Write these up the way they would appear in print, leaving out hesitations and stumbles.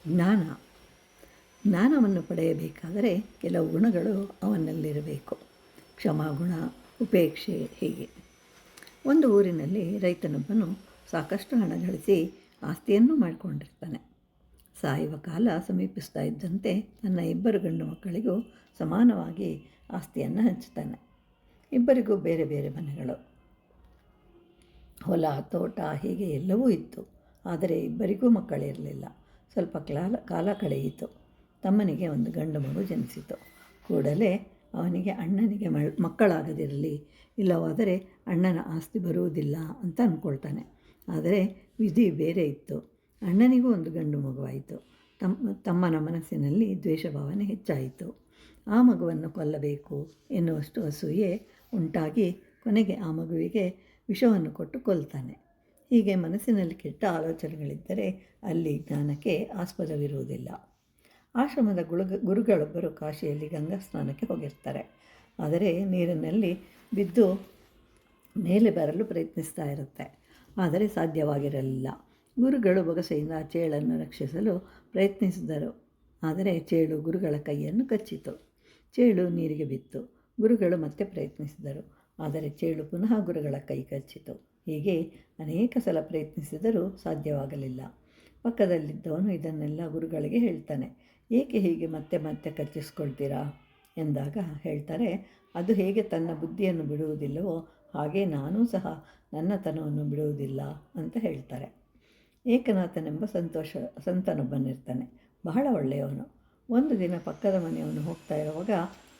ಜ್ಞಾನ. ಜ್ಞಾನವನ್ನು ಪಡೆಯಬೇಕಾದರೆ ಕೆಲವು ಗುಣಗಳು ಅವನಲ್ಲಿರಬೇಕು. ಕ್ಷಮಾಗುಣ, ಉಪೇಕ್ಷೆ, ಹೀಗೆ. ಒಂದು ಊರಿನಲ್ಲಿ ರೈತನೊಬ್ಬನು ಸಾಕಷ್ಟು ಹಣ ಗಳಿಸಿ ಆಸ್ತಿಯನ್ನು ಮಾಡಿಕೊಂಡಿರ್ತಾನೆ. ಸಾಯುವ ಕಾಲ ಸಮೀಪಿಸ್ತಾ ಇದ್ದಂತೆ ತನ್ನ ಇಬ್ಬರು ಗಂಡು ಮಕ್ಕಳಿಗೂ ಸಮಾನವಾಗಿ ಆಸ್ತಿಯನ್ನು ಹಂಚುತ್ತಾನೆ. ಇಬ್ಬರಿಗೂ ಬೇರೆ ಬೇರೆ ಮನೆಗಳು, ಹೊಲ, ತೋಟ, ಹೀಗೆ ಎಲ್ಲವೂ ಇತ್ತು. ಆದರೆ ಇಬ್ಬರಿಗೂ ಮಕ್ಕಳಿರಲಿಲ್ಲ. ಸ್ವಲ್ಪ ಕಾಲ ಕಳೆಯಿತು. ತಮ್ಮನಿಗೆ ಒಂದು ಗಂಡು ಮಗು ಜನಿಸಿತು. ಕೂಡಲೇ ಅವನಿಗೆ ಅಣ್ಣನಿಗೆ ಮಕ್ಕಳಾಗದಿರಲಿ, ಇಲ್ಲವಾದರೆ ಅಣ್ಣನ ಆಸ್ತಿ ಬರುವುದಿಲ್ಲ ಅಂತ ಅಂದ್ಕೊಳ್ತಾನೆ. ಆದರೆ ವಿಧಿ ಬೇರೆ ಇತ್ತು. ಅಣ್ಣನಿಗೂ ಒಂದು ಗಂಡು ಮಗುವಾಯಿತು. ತಮ್ಮನ ಮನಸ್ಸಿನಲ್ಲಿ ದ್ವೇಷಭಾವನೆ ಹೆಚ್ಚಾಯಿತು. ಆ ಮಗುವನ್ನು ಕೊಲ್ಲಬೇಕು ಎನ್ನುವಷ್ಟು ಅಸೂಯೆ ಉಂಟಾಗಿ ಕೊನೆಗೆ ಆ ಮಗುವಿಗೆ ವಿಷವನ್ನು ಕೊಟ್ಟು ಕೊಲ್ತಾನೆ. ಹೀಗೆ ಮನಸ್ಸಿನಲ್ಲಿ ಕೆಟ್ಟ ಆಲೋಚನೆಗಳಿದ್ದರೆ ಅಲ್ಲಿ ಜ್ಞಾನಕ್ಕೆ ಆಸ್ಪದವಿರುವುದಿಲ್ಲ. ಆಶ್ರಮದ ಗುರುಗಳೊಬ್ಬರು ಕಾಶಿಯಲ್ಲಿ ಗಂಗಾ ಸ್ನಾನಕ್ಕೆ ಹೋಗಿರ್ತಾರೆ. ಆದರೆ ನೀರಿನಲ್ಲಿ ಬಿದ್ದು ಮೇಲೆ ಬರಲು ಪ್ರಯತ್ನಿಸ್ತಾ ಇರುತ್ತೆ. ಆದರೆ ಸಾಧ್ಯವಾಗಿರಲಿಲ್ಲ. ಗುರುಗಳು ಬೊಗಸೆಯಿಂದ ಚೇಳನ್ನು ರಕ್ಷಿಸಲು ಪ್ರಯತ್ನಿಸಿದರು. ಆದರೆ ಚೇಳು ಗುರುಗಳ ಕೈಯನ್ನು ಕಚ್ಚಿತು. ಚೇಳು ನೀರಿಗೆ ಬಿತ್ತು. ಗುರುಗಳು ಮತ್ತೆ ಪ್ರಯತ್ನಿಸಿದರು. ಆದರೆ ಚೇಳು ಪುನಃ ಗುರುಗಳ ಕೈ ಕಚ್ಚಿತು. ಹೀಗೆ ಅನೇಕ ಸಲ ಪ್ರಯತ್ನಿಸಿದರೂ ಸಾಧ್ಯವಾಗಲಿಲ್ಲ. ಪಕ್ಕದಲ್ಲಿದ್ದವನು ಇದನ್ನೆಲ್ಲ ಗುರುಗಳಿಗೆ ಹೇಳ್ತಾನೆ. ಏಕೆ ಹೀಗೆ ಮತ್ತೆ ಮತ್ತೆ ಕಚ್ಚಿಸ್ಕೊಳ್ತೀರಾ ಎಂದಾಗ ಹೇಳ್ತಾರೆ, ಅದು ಹೇಗೆ ತನ್ನ ಬುದ್ಧಿಯನ್ನು ಬಿಡುವುದಿಲ್ಲವೋ ಹಾಗೆ ನಾನೂ ಸಹ ನನ್ನ ತನವನ್ನು ಬಿಡುವುದಿಲ್ಲ ಅಂತ ಹೇಳ್ತಾರೆ. ಏಕನಾಥನೆಂಬ ಸಂತನೊಬ್ಬನಿರ್ತಾನೆ. ಬಹಳ ಒಳ್ಳೆಯವನು. ಒಂದು ದಿನ ಪಕ್ಕದ ಮನೆಯವನು ಹೋಗ್ತಾ ಇರುವಾಗ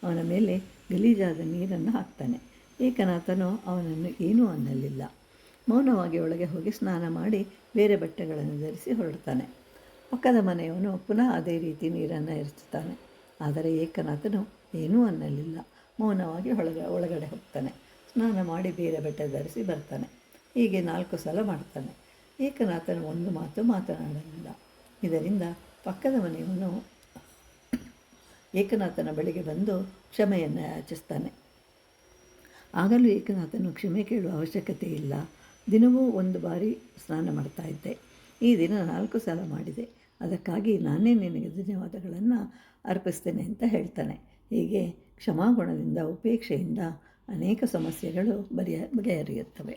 ಅವನ ಮೇಲೆ ಗಲೀಜಾದ ನೀರನ್ನು ಹಾಕ್ತಾನೆ. ಏಕನಾಥನು ಅವನನ್ನು ಏನೂ ಅನ್ನಲಿಲ್ಲ. ಮೌನವಾಗಿ ಒಳಗೆ ಹೋಗಿ ಸ್ನಾನ ಮಾಡಿ ಬೇರೆ ಬಟ್ಟೆಗಳನ್ನು ಧರಿಸಿ ಹೊರಡ್ತಾನೆ. ಪಕ್ಕದ ಮನೆಯವನು ಪುನಃ ಅದೇ ರೀತಿ ನೀರನ್ನು ಎರಚುತ್ತಾನೆ. ಆದರೆ ಏಕನಾಥನು ಏನೂ ಅನ್ನಲಿಲ್ಲ. ಮೌನವಾಗಿ ಒಳಗಡೆ ಹೋಗ್ತಾನೆ. ಸ್ನಾನ ಮಾಡಿ ಬೇರೆ ಬಟ್ಟೆ ಧರಿಸಿ ಬರ್ತಾನೆ. ಹೀಗೆ 4 ಸಲ ಮಾಡ್ತಾನೆ. ಏಕನಾಥನು ಒಂದು ಮಾತು ಮಾತನಾಡಲಿಲ್ಲ. ಇದರಿಂದ ಪಕ್ಕದ ಮನೆಯವನು ಏಕನಾಥನ ಬಳಿಗೆ ಬಂದು ಕ್ಷಮೆಯನ್ನು ಯಾಚಿಸ್ತಾನೆ. ಆಗಲೂ ಏಕನಾಥನು ಕ್ಷಮೆ ಕೇಳುವ ಅವಶ್ಯಕತೆ ಇಲ್ಲ. ದಿನವೂ 1 ಬಾರಿ ಸ್ನಾನ ಮಾಡ್ತಾ ಇದ್ದೆ. ಈ ದಿನ 4 ಸಲ ಮಾಡಿದೆ. ಅದಕ್ಕಾಗಿ ನಾನೇ ನಿನಗೆ ಧನ್ಯವಾದಗಳನ್ನು ಅರ್ಪಿಸ್ತೇನೆ ಅಂತ ಹೇಳ್ತಾನೆ. ಹೀಗೆ ಕ್ಷಮಾಗುಣದಿಂದ, ಉಪೇಕ್ಷೆಯಿಂದ ಅನೇಕ ಸಮಸ್ಯೆಗಳು ಬಗೆಹರಿಯುತ್ತವೆ.